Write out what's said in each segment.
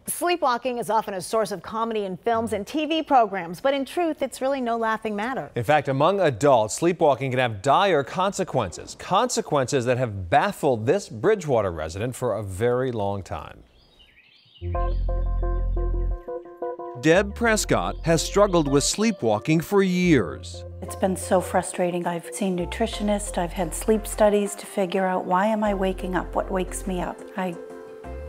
Sleepwalking is often a source of comedy in films and TV programs, but in truth, it's really no laughing matter. In fact, among adults, sleepwalking can have dire consequences. Consequences that have baffled this Bridgewater resident for a very long time. Deb Prescott has struggled with sleepwalking for years. It's been so frustrating. I've seen nutritionists, I've had sleep studies to figure out why am I waking up, what wakes me up. I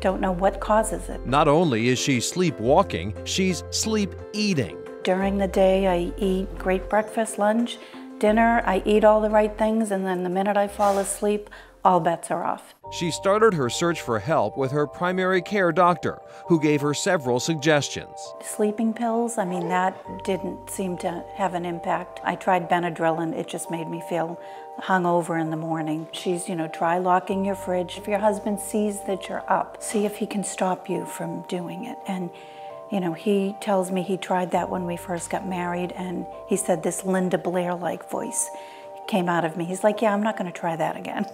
don't know what causes it. Not only is she sleepwalking, she's sleep eating. During the day, I eat great breakfast, lunch, dinner. I eat all the right things, and then the minute I fall asleep, all bets are off. She started her search for help with her primary care doctor, who gave her several suggestions. Sleeping pills, I mean, that didn't seem to have an impact. I tried Benadryl and it just made me feel hungover in the morning. She's, try locking your fridge. If your husband sees that you're up, see if he can stop you from doing it. And he tells me he tried that when we first got married, and he said this Linda Blair-like voice came out of me. He's like, yeah, I'm not gonna try that again.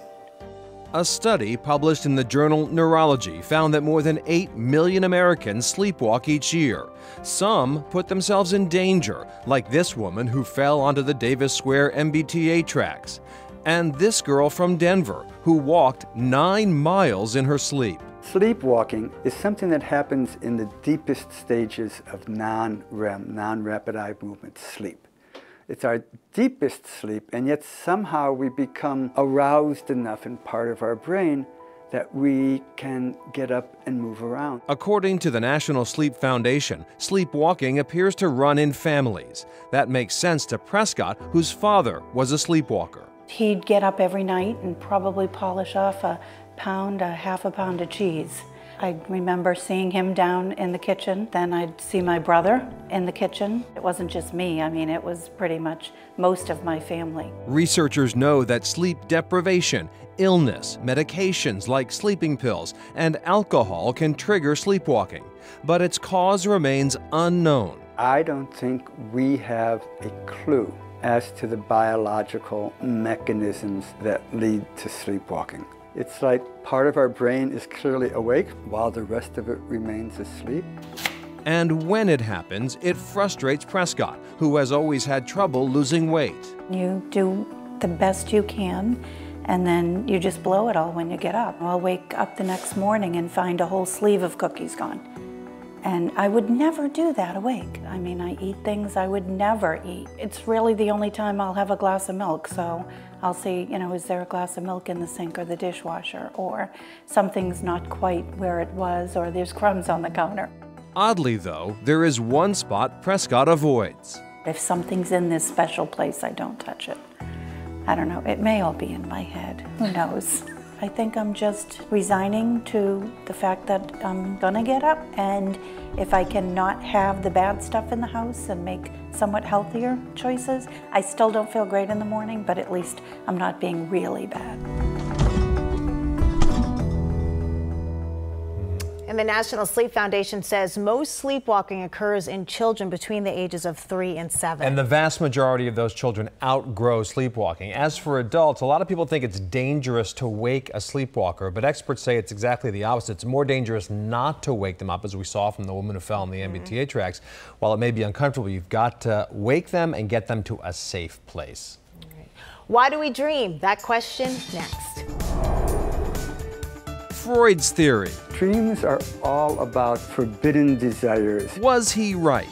A study published in the journal Neurology found that more than 8 million Americans sleepwalk each year. Some put themselves in danger, like this woman who fell onto the Davis Square MBTA tracks, and this girl from Denver who walked 9 miles in her sleep. Sleepwalking is something that happens in the deepest stages of non-REM, non-rapid eye movement sleep. It's our deepest sleep, and yet somehow we become aroused enough in part of our brain that we can get up and move around. According to the National Sleep Foundation, sleepwalking appears to run in families. That makes sense to Prescott, whose father was a sleepwalker. He'd get up every night and probably polish off a half a pound of cheese. I remember seeing him down in the kitchen. Then I'd see my brother in the kitchen. It wasn't just me. I mean, it was pretty much most of my family. Researchers know that sleep deprivation, illness, medications like sleeping pills, and alcohol can trigger sleepwalking, but its cause remains unknown. I don't think we have a clue as to the biological mechanisms that lead to sleepwalking. It's like part of our brain is clearly awake while the rest of it remains asleep. And when it happens, it frustrates Prescott, who has always had trouble losing weight. You do the best you can, and then you just blow it all when you get up. I'll wake up the next morning and find a whole sleeve of cookies gone. And I would never do that awake. I mean, I eat things I would never eat. It's really the only time I'll have a glass of milk, so I'll see, is there a glass of milk in the sink or the dishwasher, or something's not quite where it was, or there's crumbs on the counter. Oddly, though, there is one spot Prescott avoids. If something's in this special place, I don't touch it. I don't know, it may all be in my head, who knows? I think I'm just resigning to the fact that I'm gonna get up, and if I can not have the bad stuff in the house and make somewhat healthier choices, I still don't feel great in the morning, but at least I'm not being really bad. And the National Sleep Foundation says most sleepwalking occurs in children between the ages of 3 and 7. And the vast majority of those children outgrow sleepwalking. As for adults, a lot of people think it's dangerous to wake a sleepwalker, but experts say it's exactly the opposite. It's more dangerous not to wake them up, as we saw from the woman who fell on the MBTA tracks. While it may be uncomfortable, you've got to wake them and get them to a safe place. Right. Why do we dream? That question next. Freud's theory. Dreams are all about forbidden desires. Was he right?